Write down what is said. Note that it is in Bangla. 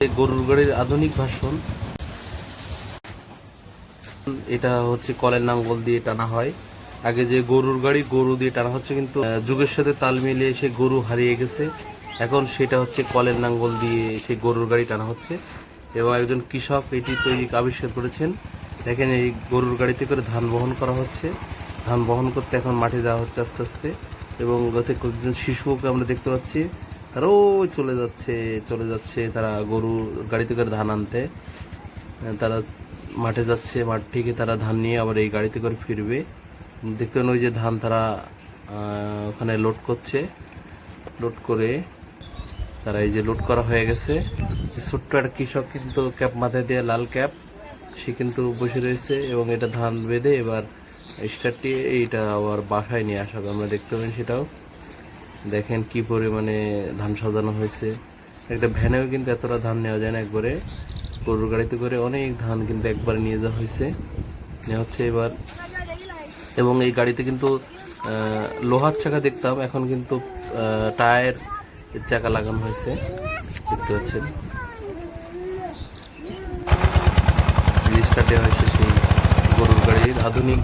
গরুর গাড়ির আধুনিক ভার্সন। এটা হচ্ছে কলের নাঙ্গল দিয়ে টানা হয়। আগে যে গরুর গাড়ি গরু দিয়ে টানা হচ্ছে, কিন্তু যুগের সাথে তাল মিলিয়ে সে গরু হারিয়ে গেছে। এখন সেটা হচ্ছে কলের নাঙ্গল দিয়ে সেই গরুর গাড়ি টানা হচ্ছে, এবং একজন কৃষক এটি তৈরি আবিষ্কার করেছেন। দেখেন, এই গরুর গাড়িতে করে ধান বহন করা হচ্ছে। ধান বহন করতে এখন মাঠে যাওয়া হচ্ছে আস্তে আস্তে, এবং গত কয়েকজন শিশুকে আমরা দেখতে পাচ্ছি, তারাও চলে যাচ্ছে তারা গরুর গাড়িতে করে ধান আনতে। তারা মাঠে যাচ্ছে, মাঠ থেকে তারা ধান নিয়ে আবার এই গাড়িতে করে ফিরবে। দেখতে পান ওই যে ধান তারা ওখানে লোড করছে, লোড করে তারা এই যে লোড করা হয়ে গেছে। ছোট্ট একটা কৃষক কিন্তু ক্যাপ মাথায় দিয়ে, লাল ক্যাপ, সে কিন্তু বসে রয়েছে, এবং এটা ধান বেঁধে এবার স্টার্ট দিয়ে এইটা আবার বাসায় নিয়ে আসা হবে। আমরা দেখতে পাবেন সেটাও। দেখেন কি পরিমাণে ধান সাজানো হয়েছে। একটা ভ্যানেও কিন্তু এতটা ধান নেওয়া যায় না একবারে। গরুর গাড়িতে করে অনেক ধান কিন্তু একবারে নিয়ে যাওয়া হয়েছে, নেওয়া হচ্ছে এবার। এবং এই গাড়িতে কিন্তু লোহার চাকা দেখতাম, এখন কিন্তু টায়ার চাকা লাগানো হয়েছে, দেখতে পাচ্ছেন। স্টার্টে হয়েছে সেই গরুর গাড়ির আধুনিক